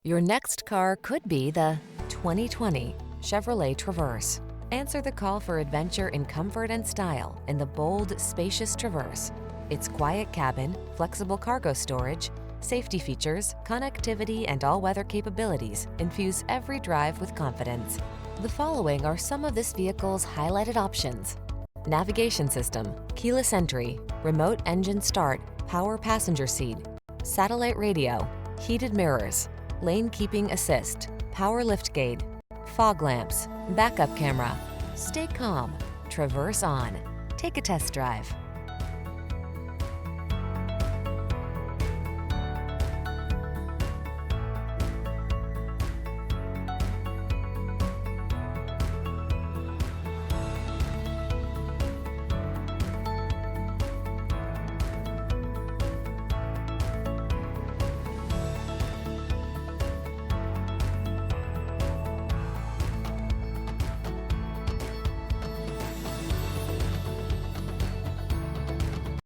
Your next car could be the 2020 Chevrolet Traverse. Answer the call for adventure in comfort and style in the bold, spacious Traverse. Its quiet cabin, flexible cargo storage, safety features, connectivity, and all-weather capabilities infuse every drive with confidence. The following are some of this vehicle's highlighted options: navigation system, keyless entry, remote engine start, power passenger seat, satellite radio, heated mirrors, lane keeping assist, power liftgate, fog lamps, backup camera. Stay calm, traverse on. Take a test drive.